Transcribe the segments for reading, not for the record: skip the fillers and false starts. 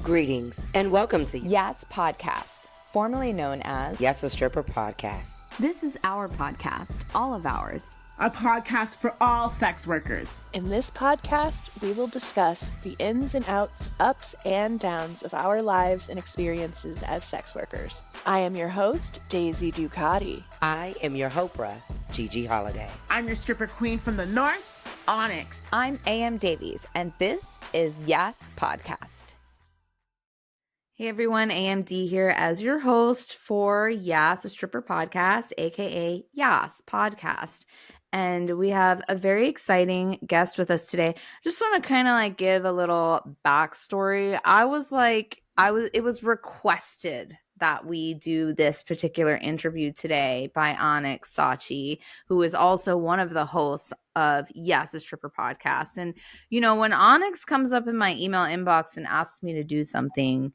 Greetings and welcome to YAS Podcast, formerly known as YAS a Stripper Podcast. This is our podcast, all of ours. A podcast for all sex workers. In this podcast, we will discuss the ins and outs, ups and downs of our lives and experiences as sex workers. I am your host, Daisy Ducati. I am your heauxprahs, Gigi Holiday. I'm your stripper queen from the north, Onyx. I'm AM Davies, and this is YAS Podcast. Hey everyone, AMD here as your host for YAS, a Stripper Podcast, aka YAS Podcast. And we have a very exciting guest with us today. Just want to kind of give a little backstory. It was requested that we do this particular interview today by Onyx Sachi, who is also one of the hosts of YAS, a Stripper Podcast. And, when Onyx comes up in my email inbox and asks me to do something,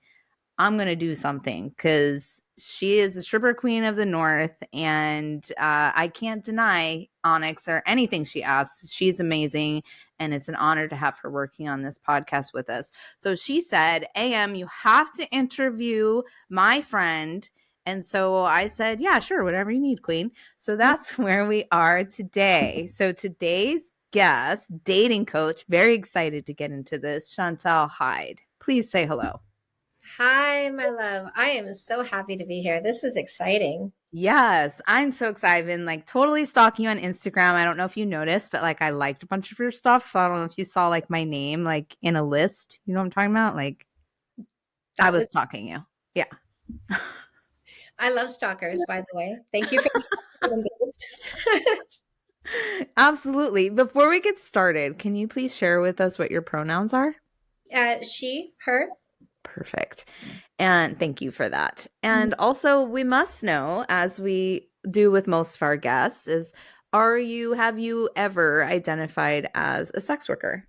I'm going to do something because she is a stripper queen of the North, and I can't deny Onyx or anything she asks. She's amazing, and it's an honor to have her working on this podcast with us. So she said, AM, you have to interview my friend. And so I said, yeah, sure, whatever you need, queen. So that's where we are today. So today's guest, dating coach, very excited to get into this, Chantal Heide. Please say hello. Hi, my love. I am so happy to be here. This is exciting. Yes, I'm so excited. I've been totally stalking you on Instagram. I don't know if you noticed, but I liked a bunch of your stuff. So I don't know if you saw my name in a list. You know what I'm talking about? I was stalking you. Yeah. I love stalkers, by the way. Thank you for Absolutely. Before we get started, can you please share with us what your pronouns are? She, her. Perfect. And thank you for that. And also we must know, as we do with most of our guests, have you ever identified as a sex worker?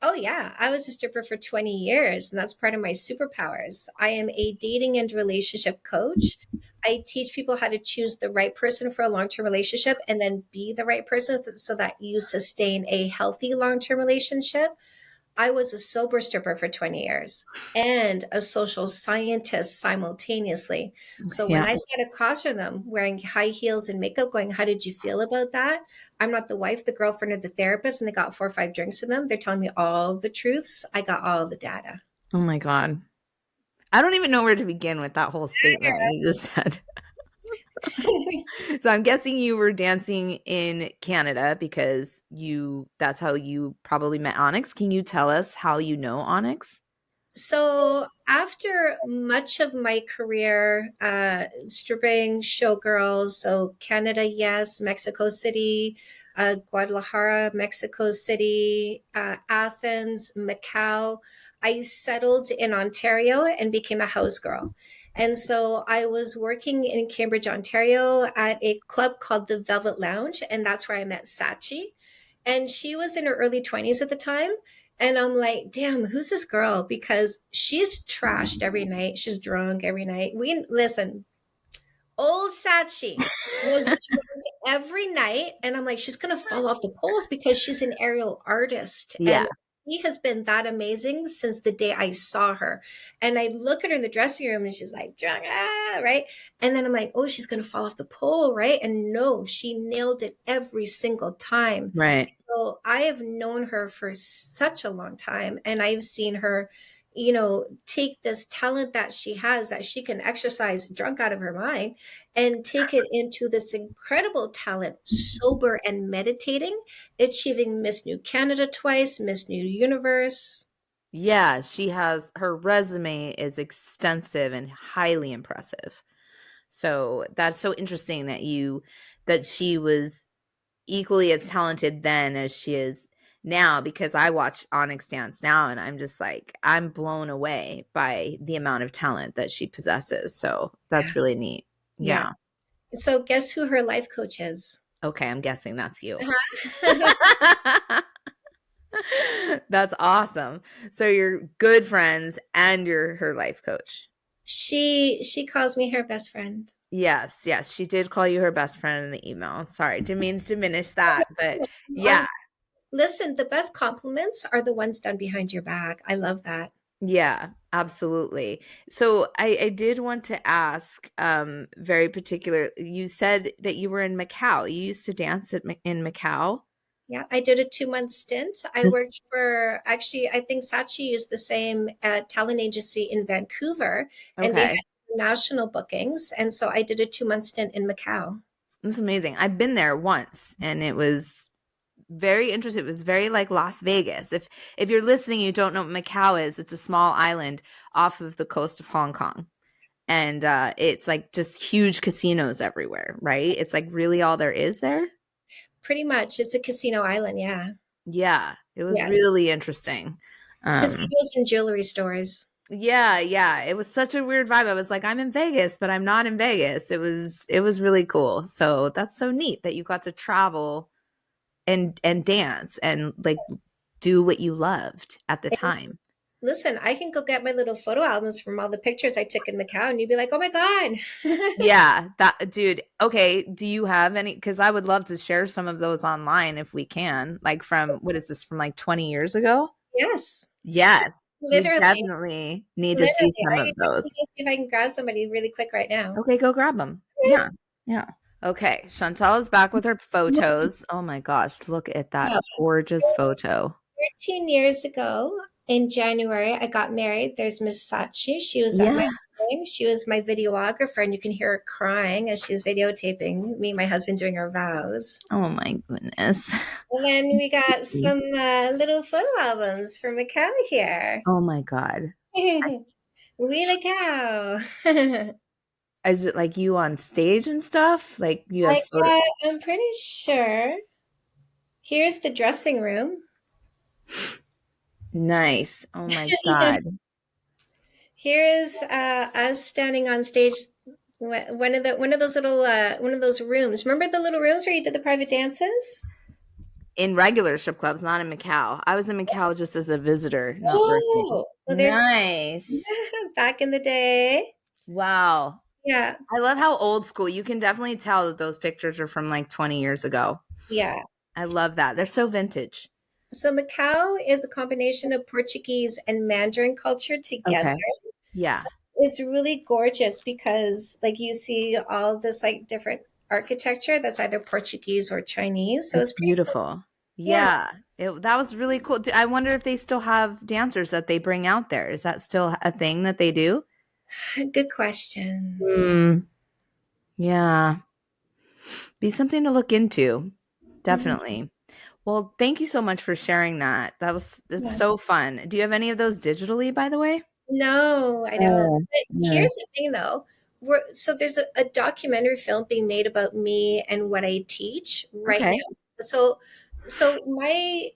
Oh yeah. I was a stripper for 20 years, and that's part of my superpowers. I am a dating and relationship coach. I teach people how to choose the right person for a long-term relationship and then be the right person so that you sustain a healthy long-term relationship. I was a sober stripper for 20 years and a social scientist simultaneously. So when I sat across from them wearing high heels and makeup going, how did you feel about that? I'm not the wife, the girlfriend, or the therapist, and they got 4 or 5 drinks in them. They're telling me all the truths. I got all the data. Oh my God. I don't even know where to begin with that whole statement you just said. So I'm guessing you were dancing in Canada because that's how you probably met Onyx. Can you tell us how you know Onyx? So after much of my career, stripping showgirls, so Canada, yes, Mexico City, Guadalajara, Mexico City, Athens, Macau, I settled in Ontario and became a house girl. And so I was working in Cambridge, Ontario at a club called the Velvet Lounge. And that's where I met Sachi. And she was in her early 20s at the time. And I'm like, damn, who's this girl? Because she's trashed every night. She's drunk every night. Listen, old Sachi was drunk every night. And I'm like, she's going to fall off the poles because she's an aerial artist. Yeah. And she has been that amazing since the day I saw her. And I look at her in the dressing room and she's drunk, right? And then I'm like, oh, she's going to fall off the pole, right? And no, she nailed it every single time. Right. So I have known her for such a long time, and I've seen her, take this talent that she has, that she can exercise drunk out of her mind, and take it into this incredible talent, sober and meditating, achieving Miss New Canada twice, Miss New Universe. Yeah, her resume is extensive and highly impressive. So that's so interesting that she was equally as talented then as she is now, because I watch Onyx dance now and I'm just I'm blown away by the amount of talent that she possesses. So that's really neat. Yeah. So guess who her life coach is? Okay, I'm guessing that's you. Uh-huh. That's awesome. So you're good friends and you're her life coach. She calls me her best friend. Yes, she did call you her best friend in the email. Sorry, didn't mean to diminish that, but yeah. Listen, the best compliments are the ones done behind your back. I love that. Yeah, Absolutely. So I did want to ask, very particular. You said that you were in Macau. You used to dance in Macau. Yeah, I did a 2-month stint. I Yes. worked for, actually, I think Sachi used the same talent agency in Vancouver, and they had Okay. national bookings. And so I did a 2-month stint in Macau. That's amazing. I've been there once and it was very interesting. It was very like Las Vegas. If you're listening, you don't know what Macau is. It's a small island off of the coast of Hong Kong. And it's like just huge casinos everywhere, right? It's like really all there is there. Pretty much, it's a casino island. Yeah, Yeah, it was yeah, really interesting. Um, casinos and jewelry stores. yeah. It was such a weird vibe. I was like, I'm in Vegas, but I'm not in Vegas. It was really cool. So that's so neat that you got to travel and dance and like do what you loved at the And time. listen, I can go get my little photo albums from all the pictures I took in Macau, and you'd be like, "Oh my god!" Yeah, that dude. Okay, do you have any? Because I would love to share some of those online if we can. Like from what is this from like 20 years ago? Yes, Yes, we literally, definitely need to see literally. some I of can those. just see if I can grab somebody really quick right now. Okay, go grab them. Yeah, yeah. Okay, Chantal is back with her photos. Oh my gosh, look at that Yeah. gorgeous photo. 13 years ago in January, I got married. There's Miss Sachi. She was at my Yeah. wedding. She was my videographer, and you can hear her crying as she's videotaping me and my husband doing our vows. Oh my goodness. And then we got some little photo albums from Macau here. Oh my God. Wheelie cow. Is it like you on stage and stuff? Like you have I photo? got, I'm pretty sure. Here's the dressing room. Nice. Oh my God. Here's us standing on stage. One of those rooms. Remember the little rooms where you did the private dances? In regular strip clubs, not in Macau. I was in Macau just as a visitor, not working. Oh, well, there's Nice. back in the day. Wow. Yeah, I love how old school. You can definitely tell that those pictures are from like 20 years ago. yeah. I love that. They're so vintage. So Macau is a combination of Portuguese and Mandarin culture together. Okay. Yeah. So it's really gorgeous because like you see all this like different architecture that's either Portuguese or Chinese. So It's it's pretty cool. beautiful. Yeah, Yeah. That was really cool. I wonder if they still have dancers that they bring out there. Is that still a thing that they do? good question. Mm, yeah. Be something to look into. Mhm. Definitely. Well, thank you so much for sharing that. That's Yeah. so fun. Do you have any of those digitally, by the way? No, I don't. Oh, But yeah. here's the thing though. So there's a documentary film being made about me and what I teach right Okay. now. So my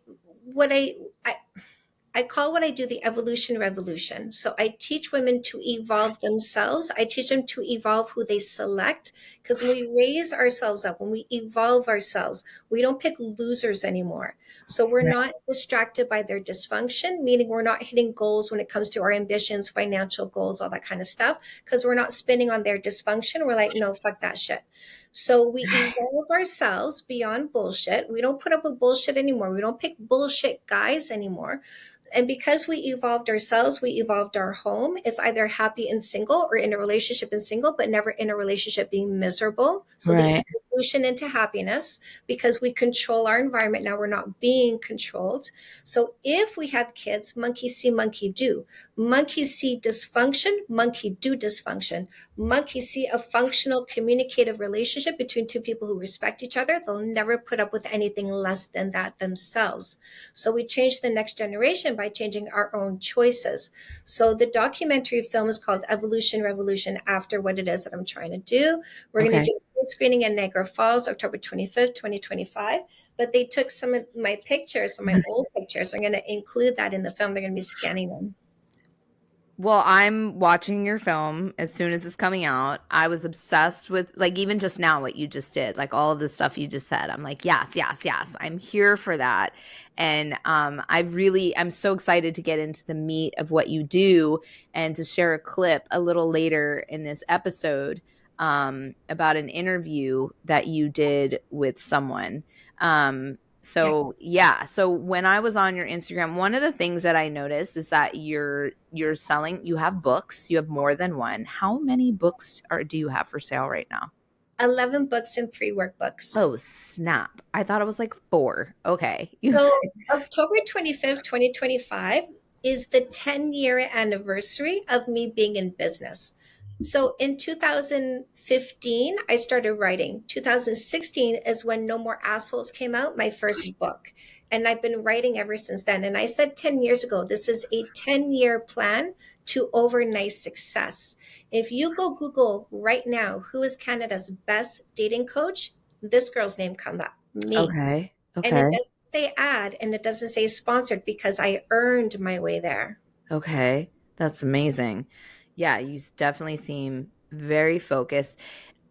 what I call what I do the evolution revolution. So I teach women to evolve themselves. I teach them to evolve who they select. Because when we raise ourselves up, when we evolve ourselves, we don't pick losers anymore. So we're Right. not distracted by their dysfunction, meaning we're not hitting goals when it comes to our ambitions, financial goals, all that kind of stuff, because we're not spinning on their dysfunction. We're like, no, fuck that shit. So we evolve ourselves beyond bullshit. We don't put up with bullshit anymore. We don't pick bullshit guys anymore. And because we evolved ourselves, we evolved our home. It's either happy and single or in a relationship and single, but never in a relationship being miserable. So the Right. evolution into happiness, because we control our environment. Now we're not being controlled. So if we have kids, monkey see, monkey do. Monkey see dysfunction, monkey do dysfunction. Monkey see a functional communicative relationship between two people who respect each other. They'll never put up with anything less than that themselves. So we change the next generation by changing our own choices. So the documentary film is called Evolution Revolution, after what it is that I'm trying to do. We're going to Okay. do a screening in Niagara Falls, October 25th, 2025. But they took some of my pictures, some of my old pictures. I'm going to include that in the film. They're going to be scanning them. Well, I'm watching your film as soon as it's coming out. I was obsessed with like even just now what you just did, like all of the stuff you just said. I'm like, yes. I'm here for that. And I'm so excited to get into the meat of what you do and to share a clip a little later in this episode about an interview that you did with someone. So yeah. So when I was on your Instagram, one of the things that I noticed is that you're selling, you have books, you have more than one. How many books do you have for sale right now? 11 books and 3 workbooks. Oh, snap. I thought it was like 4. Okay. So October 25th, 2025 is the 10-year anniversary of me being in business. So in 2015, I started writing. 2016 is when No More Assholes came out, my first book. And I've been writing ever since then. And I said 10 years ago, this is a 10-year plan to overnight success. If you go Google right now, who is Canada's best dating coach? This girl's name come up, me. Okay. And it doesn't say ad and it doesn't say sponsored because I earned my way there. Okay. That's amazing. Yeah, you definitely seem very focused.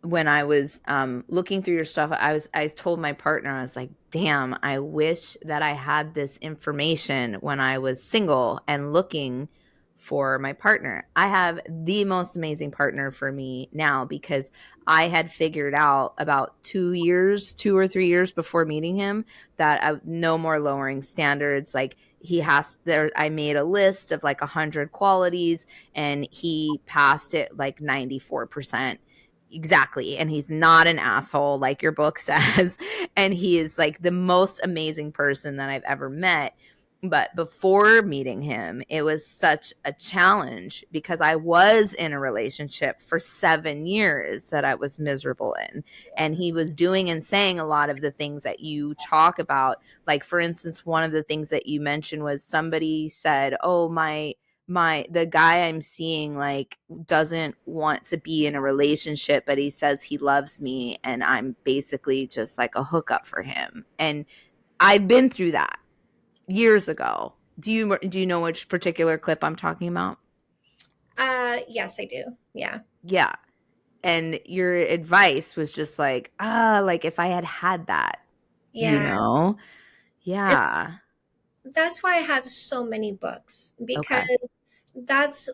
When I was looking through your stuff, I told my partner, I was like, damn, I wish that I had this information when I was single and looking for my partner. I have the most amazing partner for me now because I had figured out about 2 or 3 years before meeting him that no more lowering standards. Like I made a list of like 100 qualities and he passed it like 94%. Exactly. And he's not an asshole like your book says. And he is like the most amazing person that I've ever met. But before meeting him, it was such a challenge because I was in a relationship for 7 years that I was miserable in. And he was doing and saying a lot of the things that you talk about. Like, for instance, one of the things that you mentioned was somebody said, oh, the guy I'm seeing like doesn't want to be in a relationship, but he says he loves me and I'm basically just like a hookup for him. And I've been through that years ago. Do you know which particular clip I'm talking about? Yes, I do. Yeah. Yeah. And your advice was just like if I had that, Yeah. Yeah. And that's why I have so many books because that's,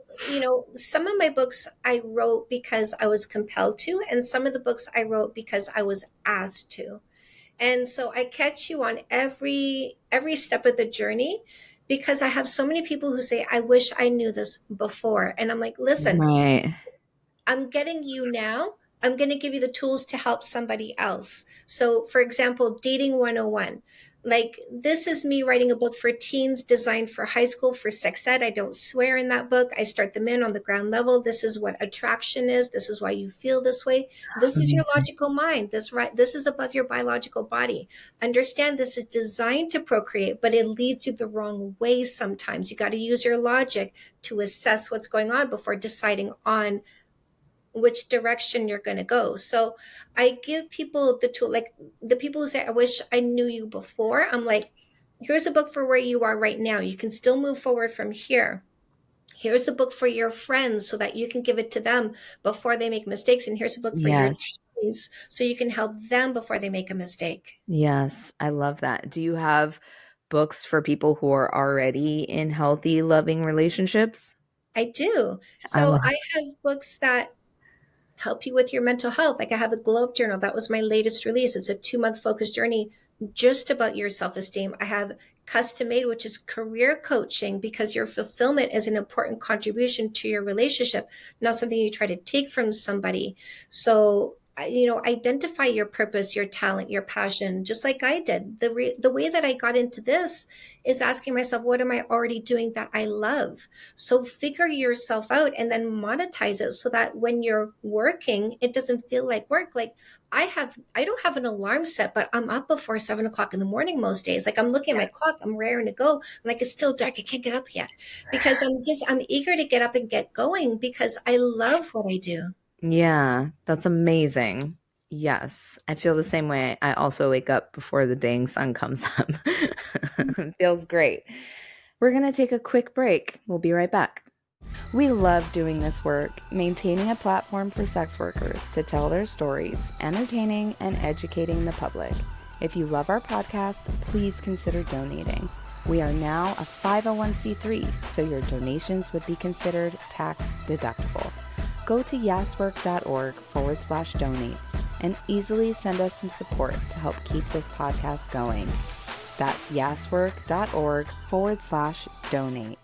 some of my books I wrote because I was compelled to, and some of the books I wrote because I was asked to. And so I catch you on every step of the journey because I have so many people who say, I wish I knew this before. And I'm like, listen, Right. I'm getting you now. I'm going to give you the tools to help somebody else. So, for example, Dating 101. Like, this is me writing a book for teens designed for high school, for sex ed. I don't swear in that book. I start them in on the ground level. This is what attraction is. This is why you feel this way. This is your logical mind. This is above your biological body. Understand this is designed to procreate, but it leads you the wrong way sometimes. You got to use your logic to assess what's going on before deciding on which direction you're going to go. So I give people the tool, like the people who say, I wish I knew you before. I'm like, here's a book for where you are right now. You can still move forward from here. Here's a book for your friends so that you can give it to them before they make mistakes. And here's a book for your teens so you can help them before they make a mistake. Yes, I love that. Do you have books for people who are already in healthy, loving relationships? I do. So I have books that help you with your mental health. Like I have a Globe Journal. That was my latest release. It's a 2-month focused journey just about your self-esteem. I have Custom Made, which is career coaching because your fulfillment is an important contribution to your relationship, not something you try to take from somebody. So, identify your purpose, your talent, your passion, just like I did. The way that I got into this is asking myself, what am I already doing that I love? So figure yourself out and then monetize it so that when you're working, it doesn't feel like work. Like I don't have an alarm set, but I'm up before 7 o'clock in the morning most days. Like I'm looking at my clock, I'm raring to go. I'm like, it's still dark. I can't get up yet because I'm eager to get up and get going because I love what I do. Yeah, that's amazing. Yes, I feel the same way. I also wake up before the dang sun comes up. Feels great. We're going to take a quick break. We'll be right back. We love doing this work, maintaining a platform for sex workers to tell their stories, entertaining and educating the public. If you love our podcast, please consider donating. We are now a 501c3, so your donations would be considered tax deductible. Go to YASSwork.org/donate and easily send us some support to help keep this podcast going. That's YASSwork.org/donate.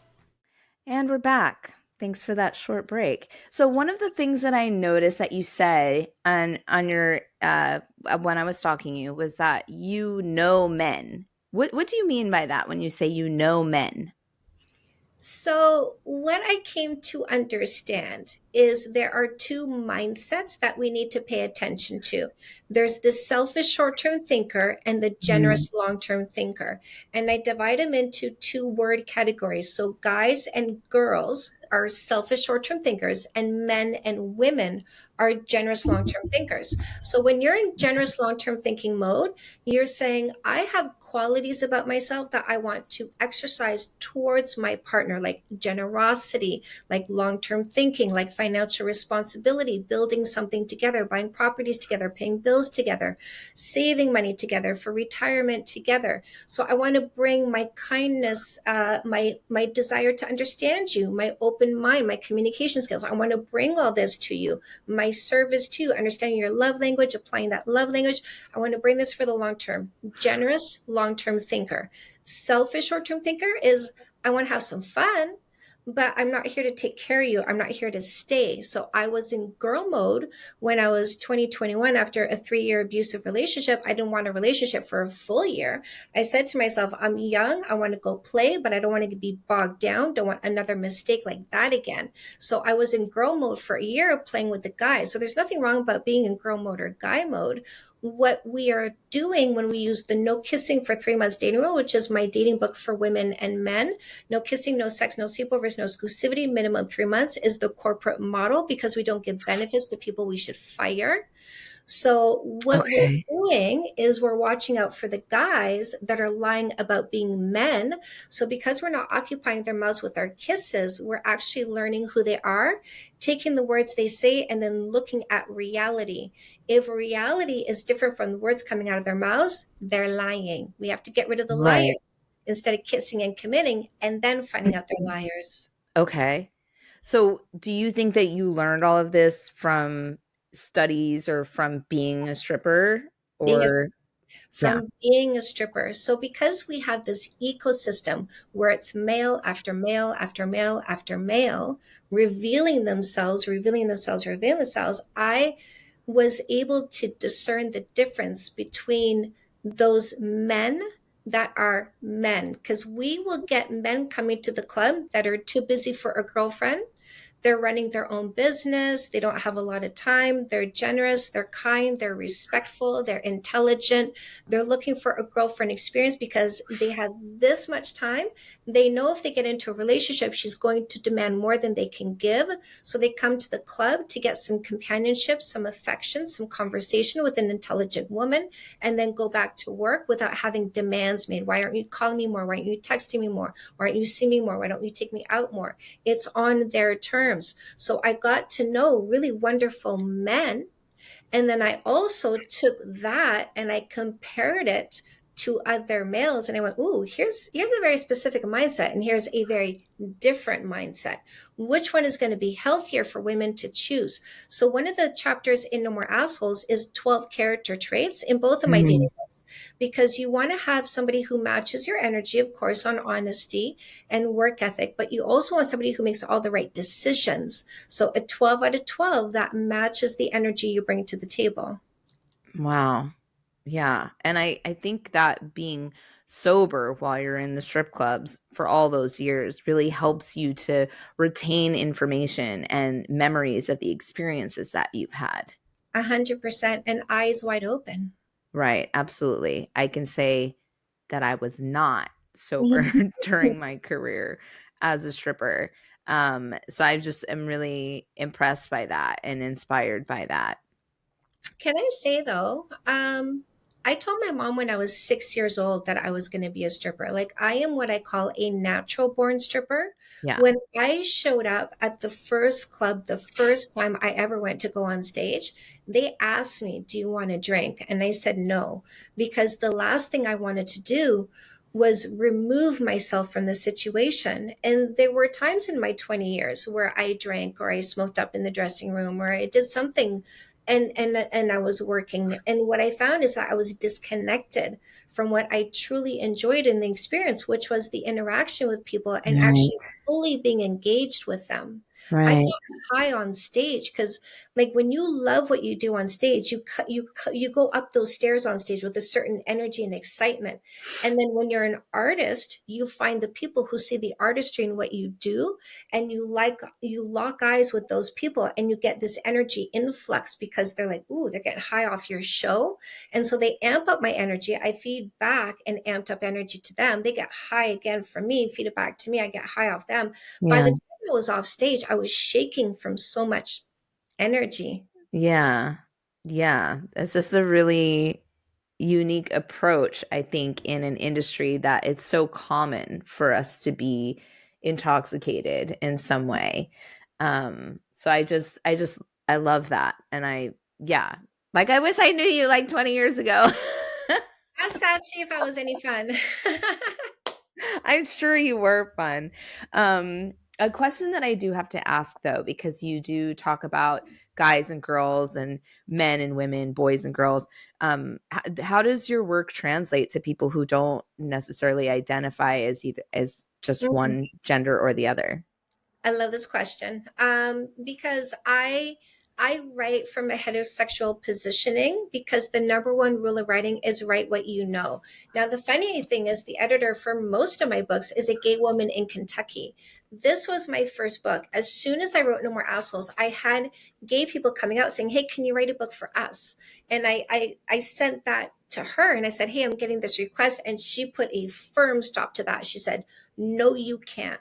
And we're back. Thanks for that short break. So one of the things that I noticed that you said on your when I was talking to you was that you know men. What do you mean by that when you say you know men? So, what I came to understand is there are two mindsets that we need to pay attention to. There's the selfish short term thinker and the generous long term thinker. And I divide them into two word categories. So, guys and girls are selfish short term thinkers, and men and women are generous long term thinkers. So, when you're in generous long term thinking mode, you're saying, I have qualities about myself that I want to exercise towards my partner, like generosity, like long-term thinking, like financial responsibility, building something together, buying properties together, paying bills together, saving money together for retirement together. So I want to bring my kindness, my desire to understand you, my open mind, my communication skills. I want to bring all this to you, my service to you, understanding your love language, applying that love language. I want to bring this for the long term. Generous long-term thinker. Selfish short-term thinker is, I want to have some fun, but I'm not here to take care of you. I'm not here to stay. So I was in girl mode when I was 21 after a 3-year abusive relationship. I didn't want a relationship for a full year. I said to myself, I'm young. I want to go play, but I don't want to be bogged down. Don't want another mistake like that again. So I was in girl mode for a year playing with the guys. So there's nothing wrong about being in girl mode or guy mode. What we are doing when we use the no kissing for 3 months dating rule, which is my dating book for women and men, no kissing, no sex, no sleepovers, no exclusivity, minimum 3 months, is the corporate model because we don't give benefits to people we should fire. So what we're doing is we're watching out for the guys that are lying about being men. So because we're not occupying their mouths with our kisses, we're actually learning who they are, taking the words they say, and then looking at reality. If reality is different from the words coming out of their mouths, they're lying. We have to get rid of the liars instead of kissing and committing and then finding out they're liars. Okay. So do you think that you learned all of this from studies or from being a stripper Being a stripper. So because we have this ecosystem where it's male after male after male after male revealing themselves, I was able to discern the difference between those men that are men, because we will get men coming to the club that are too busy for a girlfriend. They're running their own business. They don't have a lot of time. They're generous. They're kind. They're respectful. They're intelligent. They're looking for a girlfriend experience because they have this much time. They know if they get into a relationship, she's going to demand more than they can give. So they come to the club to get some companionship, some affection, some conversation with an intelligent woman, and then go back to work without having demands made. Why aren't you calling me more? Why aren't you texting me more? Why aren't you seeing me more? Why don't you take me out more? It's on their terms. So I got to know really wonderful men. And then I also took that and I compared it to other males. And I went, ooh, here's a very specific mindset. And here's a very different mindset. Which one is going to be healthier for women to choose? So one of the chapters in No More Assholes is 12 character traits in both of my dating books, because you want to have somebody who matches your energy, of course, on honesty and work ethic, but you also want somebody who makes all the right decisions. So a 12 out of 12 that matches the energy you bring to the table. Wow. Yeah. And I think that being sober while you're in the strip clubs for all those years really helps you to retain information and memories of the experiences that you've had. 100%, and eyes wide open. Right. Absolutely. I can say that I was not sober during my career as a stripper. So I just am really impressed by that and inspired by that. Can I say though, I told my mom when I was 6 years old that I was going to be a stripper. Like, I am what I call a natural born stripper. Yeah. When I showed up at the first club, the first time I ever went to go on stage, they asked me, do you want a drink? And I said no, because the last thing I wanted to do was remove myself from the situation. And there were times in my 20 years where I drank or I smoked up in the dressing room or I did something and I was working. And what I found is that I was disconnected from what I truly enjoyed in the experience, which was the interaction with people and Right. actually fully being engaged with them. I Right. got high on stage because, like, when you love what you do on stage, you go up those stairs on stage with a certain energy and excitement. And then when you're an artist, you find the people who see the artistry in what you do, and you lock eyes with those people, and you get this energy influx because they're like, ooh, they're getting high off your show. And so they amp up my energy. I feed back and amped up energy to them. They get high again from me, feed it back to me. I get high off them. By the Yeah. time I was off stage, I was shaking from so much energy. Yeah. Yeah. It's just a really unique approach, I think, in an industry that it's so common for us to be intoxicated in some way. So I love that. And yeah, like I wish I knew you like 20 years ago. Ask Sachi if I was any fun. I'm sure you were fun. A question that I do have to ask though, because you do talk about guys and girls and men and women, boys and girls. How does your work translate to people who don't necessarily identify as either as just Mhm. one gender or the other? I love this question because I write from a heterosexual positioning because the number one rule of writing is write what you know. Now, the funny thing is, the editor for most of my books is a gay woman in Kentucky. This was my first book. As soon as I wrote No More Assholes, I had gay people coming out saying, "Hey, can you write a book for us?" And I sent that to her and I said, "Hey, I'm getting this request," and she put a firm stop to that. She said, "No, you can't."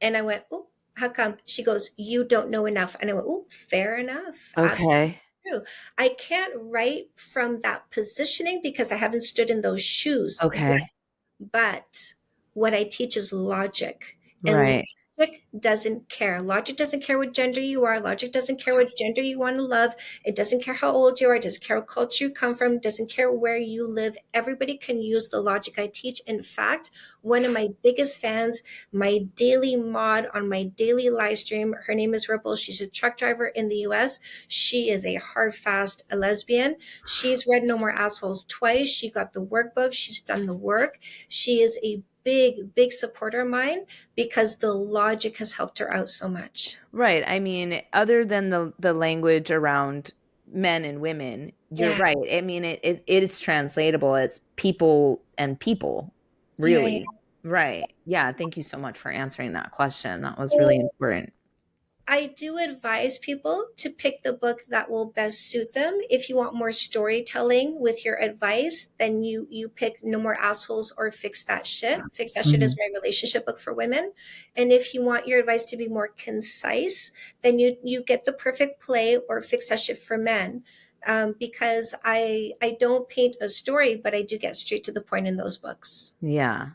And I went, "Oh, how come?" She goes, "You don't know enough." And I went, "Oh, fair enough. Absolutely Okay. true." I can't write from that positioning because I haven't stood in those shoes yet. Okay. But what I teach is logic. And Right. logic doesn't care. Logic doesn't care what gender you are. Logic doesn't care what gender you want to love. It doesn't care how old you are. It doesn't care what culture you come from. It doesn't care where you live. Everybody can use the logic I teach. In fact, one of my biggest fans, my daily mod on my daily live stream, her name is Ripple. She's a truck driver in the US. She is a hard, fast lesbian. She's read No More Assholes twice. She got the workbook. She's done the work. She is a big supporter of mine because the logic has helped her out so much. Right. I mean, other than the language around men and women, you're Yeah, right. I mean, it is translatable. It's people and people, yeah. really. Right. Yeah. Thank you so much for answering that question. That was really So important. I do advise people to pick the book that will best suit them. If you want more storytelling with your advice, then you pick No More Assholes or Fix That Shit. Fix That Shit is Mhm. my relationship book for women. And if you want your advice to be more concise, then you get The Perfect Play or Fix That Shit for Men. Because I don't paint a story, but I do get straight to the point in those books. Yeah.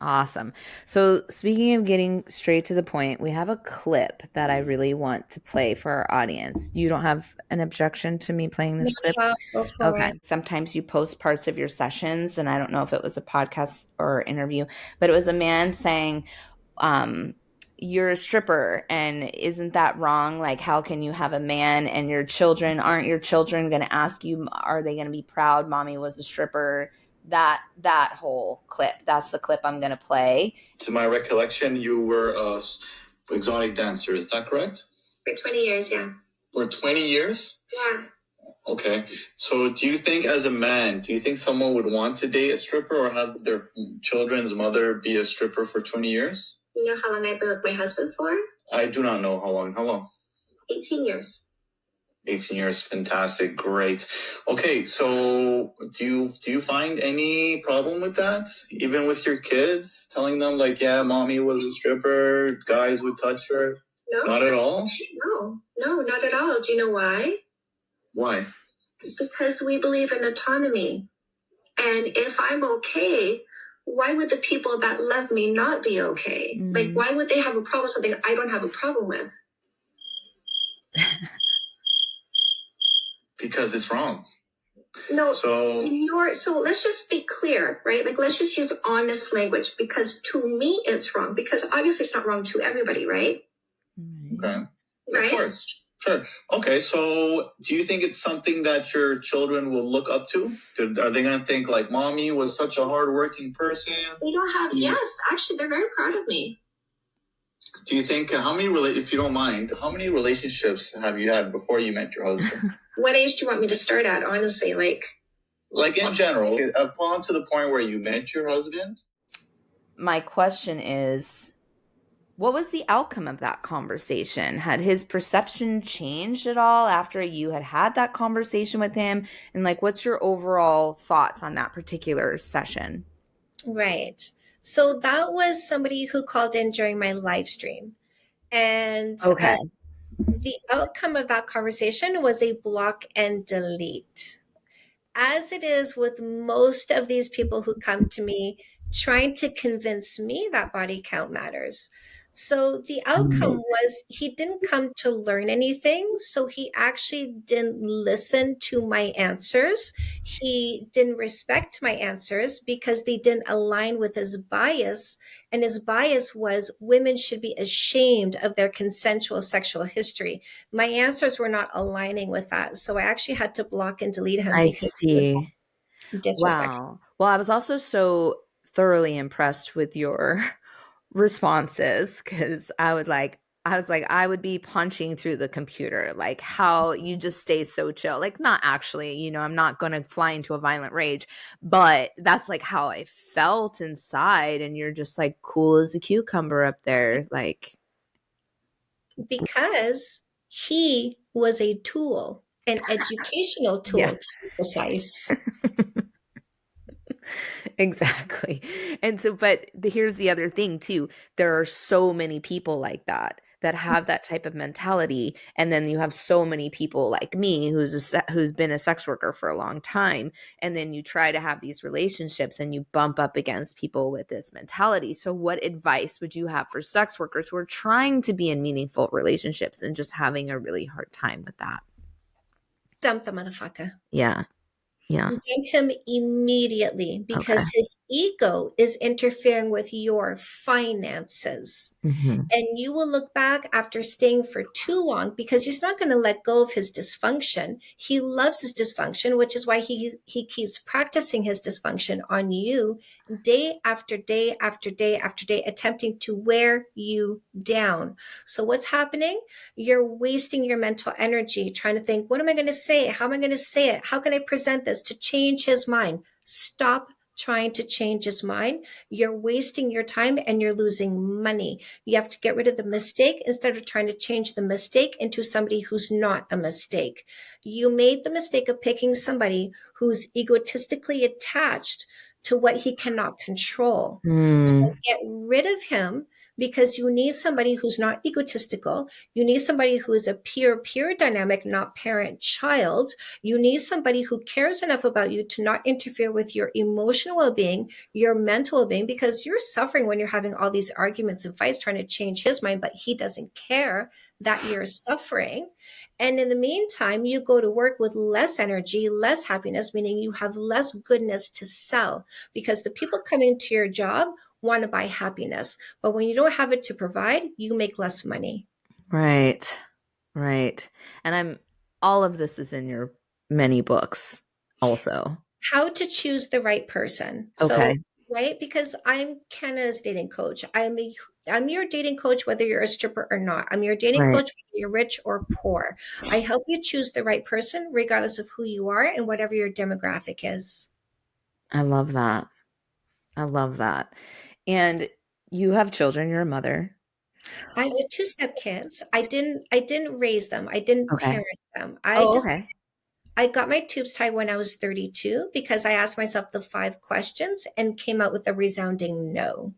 Awesome. So, speaking of getting straight to the point, we have a clip that I really want to play for our audience. You don't have an objection to me playing this Not clip? at all. Go for Okay. it. Sometimes you post parts of your sessions, and I don't know if it was a podcast or interview, but it was a man saying, um, you're a stripper, and isn't that wrong? Like, how can you have a man and your children? Aren't your children going to ask you, are they going to be proud mommy was a stripper? That whole clip. That's the clip I'm going to play. To my recollection, you were a exotic dancer. Is that correct? For 20 years, yeah. For 20 years? Yeah. Okay. So do you think as a man, do you think someone would want to date a stripper or have their children's mother be a stripper for 20 years? You know how long I've been with my husband for? I do not know how long. How long? 18 years. 18 years. Fantastic. Great. Okay. So do you find any problem with that? Even with your kids telling them like, yeah, mommy was a stripper, guys would touch her? No. Not at all? No, not at all. Do you know why? Why? Because we believe in autonomy. And if I'm okay, why would the people that love me not be okay? Like, why would they have a problem with something I don't have a problem with? Because it's wrong. No, So so let's just be clear, right? Like, let's just use honest language because to me it's wrong because obviously it's not wrong to everybody, right? okay. Right? Of course. Sure. Okay. So do you think it's something that your children will look up to? Are they going to think like, mommy was such a hardworking person? They don't have, yes, actually, they're very proud of me. Do you think, if you don't mind, how many relationships have you had before you met your husband? What age do you want me to start at, honestly? Like in general, upon to the point where you met your husband? My question is, what was the outcome of that conversation? Had his perception changed at all after you had that conversation with him? And like, what's your overall thoughts on that particular session? Right. So that was somebody who called in during my live stream. And Okay. the outcome of that conversation was a block and delete. As it is with most of these people who come to me trying to convince me that body count matters. So the outcome was he didn't come to learn anything. So he actually didn't listen to my answers. He didn't respect my answers because they didn't align with his bias. And his bias was women should be ashamed of their consensual sexual history. My answers were not aligning with that. So I actually had to block and delete him I because see. disrespect. Wow. Well, I was also so thoroughly impressed with your responses because I was like, I would be punching through the computer, like how you just stay so chill. Like, not actually, I'm not going to fly into a violent rage, but that's like how I felt inside. And you're just like cool as a cucumber up there. Like, Because he was a tool, an educational tool, Yeah. to be precise. Exactly. And so, but here's the other thing too. There are so many people like that have that type of mentality. And then you have so many people like me who's been a sex worker for a long time. And then you try to have these relationships and you bump up against people with this mentality. So what advice would you have for sex workers who are trying to be in meaningful relationships and just having a really hard time with that? Dump the motherfucker. Yeah. Yeah. Dump him immediately because his ego is interfering with your finances. Mm-hmm. And you will look back after staying for too long because he's not going to let go of his dysfunction. He loves his dysfunction, which is why he keeps practicing his dysfunction on you day after day after day after day, attempting to wear you down. So what's happening? You're wasting your mental energy trying to think, what am I going to say? How am I going to say it? How can I present this to change his mind? Stop trying to change his mind. You're wasting your time and you're losing money. You have to get rid of the mistake instead of trying to change the mistake into somebody who's not a mistake. You made the mistake of picking somebody who's egotistically attached to what he cannot control. So get rid of him because you need somebody who's not egotistical. You need somebody who is a peer-peer dynamic, not parent-child. You need somebody who cares enough about you to not interfere with your emotional well-being, your mental well-being, because you're suffering when you're having all these arguments and fights trying to change his mind, but he doesn't care that you're suffering. And in the meantime, you go to work with less energy, less happiness, meaning you have less goodness to sell because the people coming to your job want to buy happiness. But when you don't have it to provide, you make less money. Right. Right. And all of this is in your many books also. How to choose the right person. Okay. So, right? Because I'm Canada's dating coach. I'm your dating coach, whether you're a stripper or not. I'm your dating Right. coach, whether you're rich or poor. I help you choose the right person, regardless of who you are and whatever your demographic is. I love that. I love that. And you have children, you're a mother. I have 2 stepkids. I didn't raise them. I didn't Okay. parent them. Okay. I got my tubes tied when I was 32 because I asked myself the 5 questions and came out with a resounding no.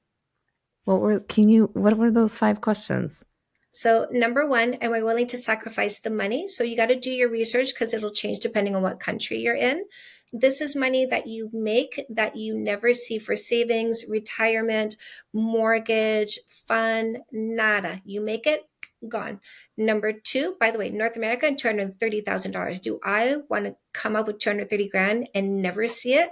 What were those 5 questions? So number 1, am I willing to sacrifice the money? So you got to do your research because it'll change depending on what country you're in. This is money that you make that you never see for savings, retirement, mortgage, fun, nada. You make it, gone. Number 2, by the way, North America and $230,000. Do I want to come up with 230 grand and never see it?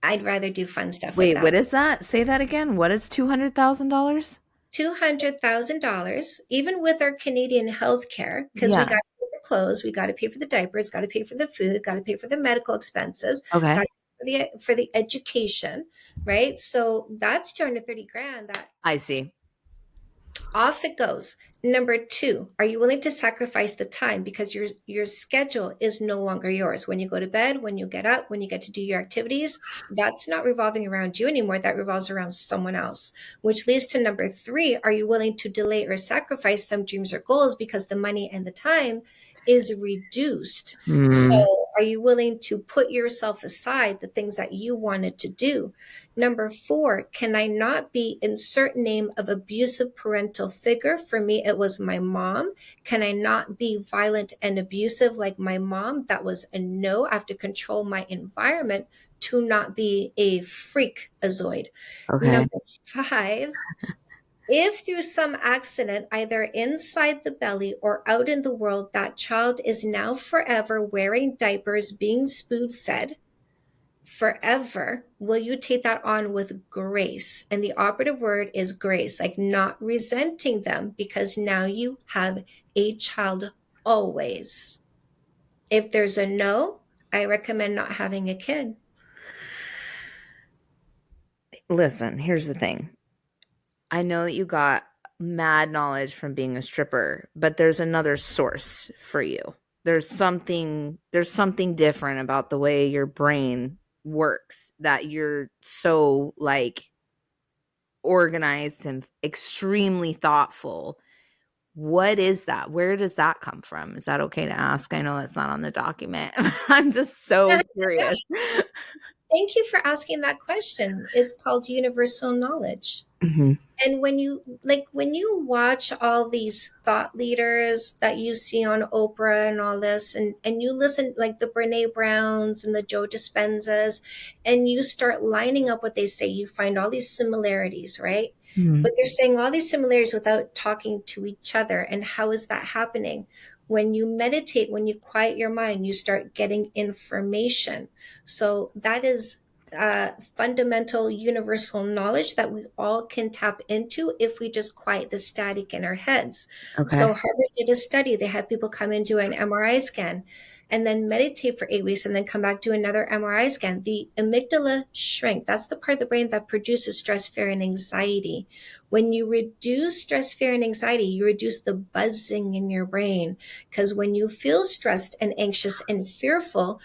I'd rather do fun stuff like Wait, that. what is that? Say that again. What is $200,000? $200,000, even with our Canadian healthcare, because Yeah. we got clothes, we got to pay for the diapers, got to pay for the food, got to pay for the medical expenses, Okay. got to pay for the education, right? So that's 230 grand that I see. off it goes. Number two, are you willing to sacrifice the time because your schedule is no longer yours? When you go to bed, when you get up, when you get to do your activities, that's not revolving around you anymore. That revolves around someone else, which leads to number three, are you willing to delay or sacrifice some dreams or goals because the money and the time is reduced? So are you willing to put yourself aside, the things that you wanted to do? Number four, can I not be insert name of abusive parental figure? For me, it was my mom. Can I not be violent and abusive like my mom? That was a no. I have to control my environment to not be a freakazoid. Okay. Number five, if through some accident, either inside the belly or out in the world, that child is now forever wearing diapers, being spoon fed, forever, will you take that on with grace? And the operative word is grace, like not resenting them because now you have a child always. If there's a no, I recommend not having a kid. Listen, here's the thing. I know that you got mad knowledge from being a stripper, but there's another source for you. There's something different about the way your brain works that you're so like organized and extremely thoughtful. What is that? Where does that come from? Is that okay to ask? I know that's not on the document. I'm just so curious. Thank you for asking that question. It's called universal knowledge. Mm-hmm. And when you watch all these thought leaders that you see on Oprah and all this, and you listen like the Brene Browns and the Joe Dispenzas, and you start lining up what they say, you find all these similarities, right? Mm-hmm. But they're saying all these similarities without talking to each other. And how is that happening? When you meditate, when you quiet your mind, you start getting information. So that is fundamental universal knowledge that we all can tap into if we just quiet the static in our heads. Okay. So Harvard did a study. They had people come in, do an MRI scan, and then meditate for 8 weeks and then come back, do another MRI scan. The amygdala shrink. That's the part of the brain that produces stress, fear, and anxiety. When you reduce stress, fear, and anxiety, you reduce the buzzing in your brain. Because when you feel stressed and anxious and fearful,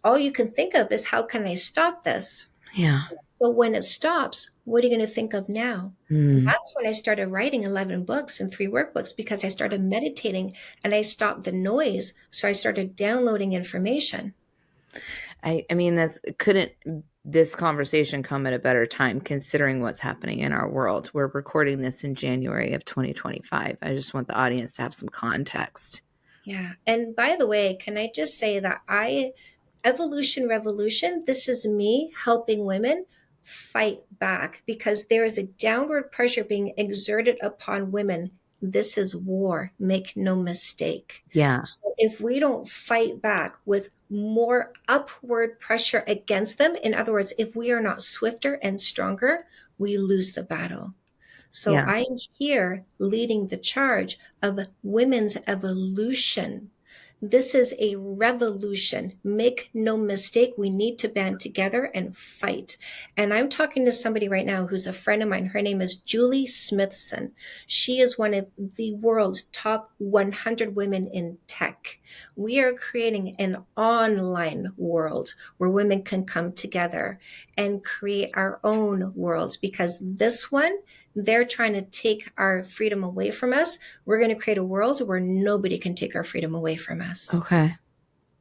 all you can think of is, how can I stop this? Yeah. So when it stops, what are you going to think of now? That's when I started writing 11 books and 3 workbooks, because I started meditating and I stopped the noise. So I started downloading information. I mean, this conversation come at a better time considering what's happening in our world. We're recording this in January of 2025. I just want the audience to have some context. Yeah. And by the way, can I just say that Evolution Revolution, this is me helping women fight back, because there is a downward pressure being exerted upon women. This is war, make no mistake. Yeah. So if we don't fight back with more upward pressure against them, in other words, if we are not swifter and stronger, we lose the battle. So Yeah. I'm here leading the charge of women's evolution. This is a revolution. Make no mistake, we need to band together and fight. And I'm talking to somebody right now who's a friend of mine. Her name is Julie Smithson. She is one of the world's top 100 women in tech. We are creating an online world where women can come together and create our own worlds, because this one, they're trying to take our freedom away from us. We're going to create a world where nobody can take our freedom away from us. Okay.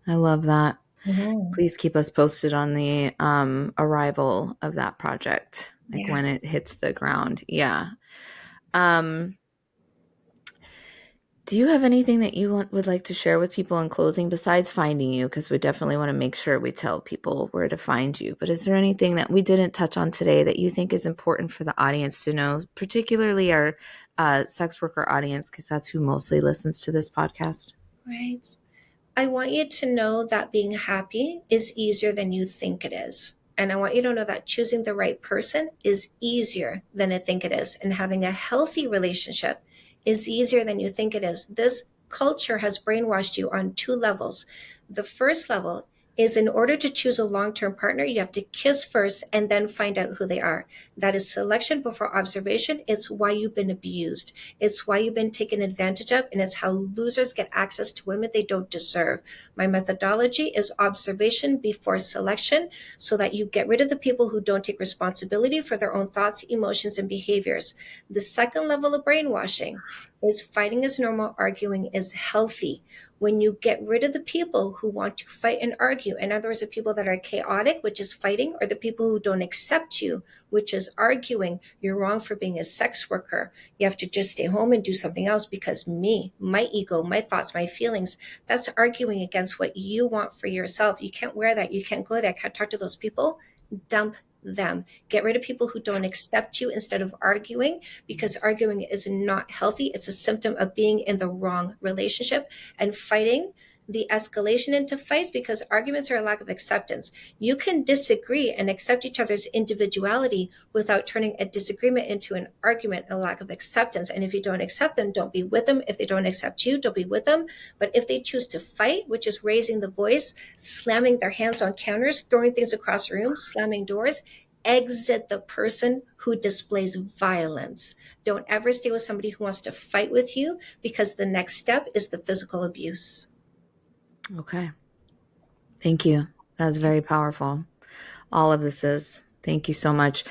I love that. Mm-hmm. Please keep us posted on the arrival of that project, like when it hits the ground. Yeah. Do you have anything that you would like to share with people in closing besides finding you? Because we definitely want to make sure we tell people where to find you. But is there anything that we didn't touch on today that you think is important for the audience to know, particularly our sex worker audience, because that's who mostly listens to this podcast? Right. I want you to know that being happy is easier than you think it is. And I want you to know that choosing the right person is easier than I think it is. And having a healthy relationship is easier than you think it is. This culture has brainwashed you on 2 levels. The first level is, in order to choose a long-term partner, you have to kiss first and then find out who they are. That is selection before observation. It's why you've been abused. It's why you've been taken advantage of, and it's how losers get access to women they don't deserve. My methodology is observation before selection, so that you get rid of the people who don't take responsibility for their own thoughts, emotions, and behaviors. The second level of brainwashing is fighting is normal, arguing is healthy. When you get rid of the people who want to fight and argue, in other words, the people that are chaotic, which is fighting, or the people who don't accept you, which is arguing, you're wrong for being a sex worker. You have to just stay home and do something else because me, my ego, my thoughts, my feelings, that's arguing against what you want for yourself. You can't wear that. You can't go there. I can't talk to those people. Dump them. Get rid of people who don't accept you instead of arguing, because arguing is not healthy. It's a symptom of being in the wrong relationship. And fighting, the escalation into fights, because arguments are a lack of acceptance. You can disagree and accept each other's individuality without turning a disagreement into an argument, a lack of acceptance. And if you don't accept them, don't be with them. If they don't accept you, don't be with them. But if they choose to fight, which is raising the voice, slamming their hands on counters, throwing things across rooms, slamming doors, exit the person who displays violence. Don't ever stay with somebody who wants to fight with you, because the next step is the physical abuse. Okay. Thank you. That's very powerful. All of this is. Thank you so much.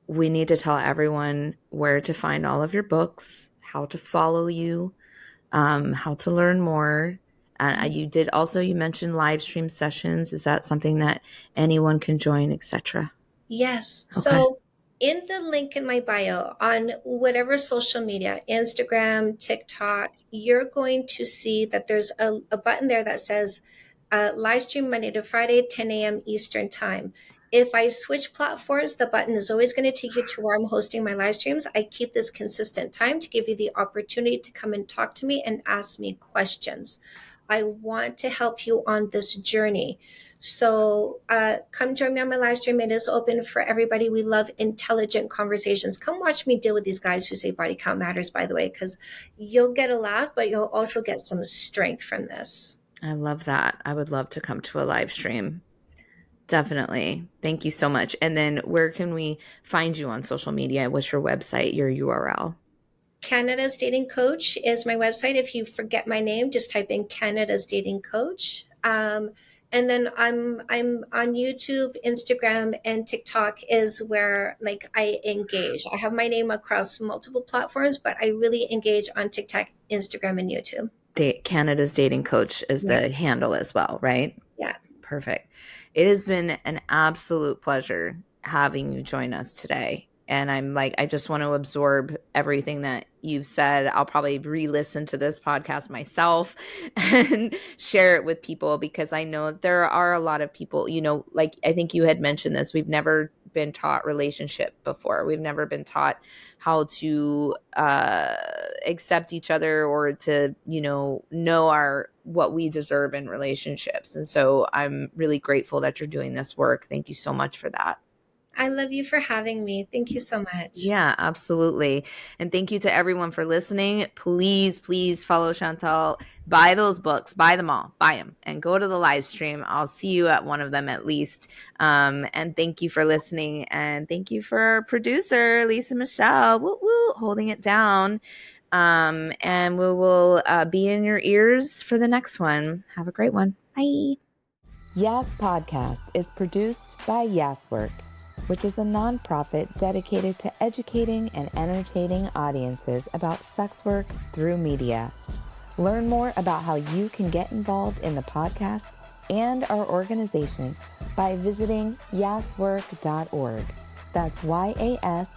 We need to tell everyone where to find all of your books, how to follow you, how to learn more. You mentioned live stream sessions. Is that something that anyone can join, etc.? Yes. Okay. So in the link in my bio on whatever social media, Instagram, TikTok, you're going to see that there's a button there that says live stream Monday to Friday, 10 a.m. Eastern time. If I switch platforms, the button is always going to take you to where I'm hosting my live streams. I keep this consistent time to give you the opportunity to come and talk to me and ask me questions. I want to help you on this journey. So come join me on my live stream. It is open for everybody. We love intelligent conversations. Come watch me deal with these guys who say body count matters, by the way, because you'll get a laugh, but you'll also get some strength from this. I love that. I would love to come to a live stream. Definitely. Thank you so much. And then where can we find you on social media? What's your website, your URL? Canada's Dating Coach is my website. If you forget my name, just type in Canada's Dating Coach. And then I'm on YouTube, Instagram, and TikTok is where I engage. I have my name across multiple platforms, but I really engage on TikTok, Instagram, and YouTube. Canada's Dating Coach is the handle as well, right? Yeah. Perfect. It has been an absolute pleasure having you join us today. And I just want to absorb everything that you've said. I'll probably re-listen to this podcast myself and share it with people, because I know there are a lot of people, I think you had mentioned this. We've never been taught relationship before. We've never been taught how to accept each other, or to, know what we deserve in relationships. And so I'm really grateful that you're doing this work. Thank you so much for that. I love you for having me. Thank you so much. Yeah, absolutely. And thank you to everyone for listening. Please, please follow Chantal. Buy those books. Buy them all. Buy them. And go to the live stream. I'll see you at one of them at least. And thank you for listening. And thank you for our producer, Lisa Michelle, holding it down. And we will be in your ears for the next one. Have a great one. Bye. YAS Podcast is produced by YAS Work, which is a nonprofit dedicated to educating and entertaining audiences about sex work through media. Learn more about how you can get involved in the podcast and our organization by visiting YASSwork.org. That's YASWORK.org.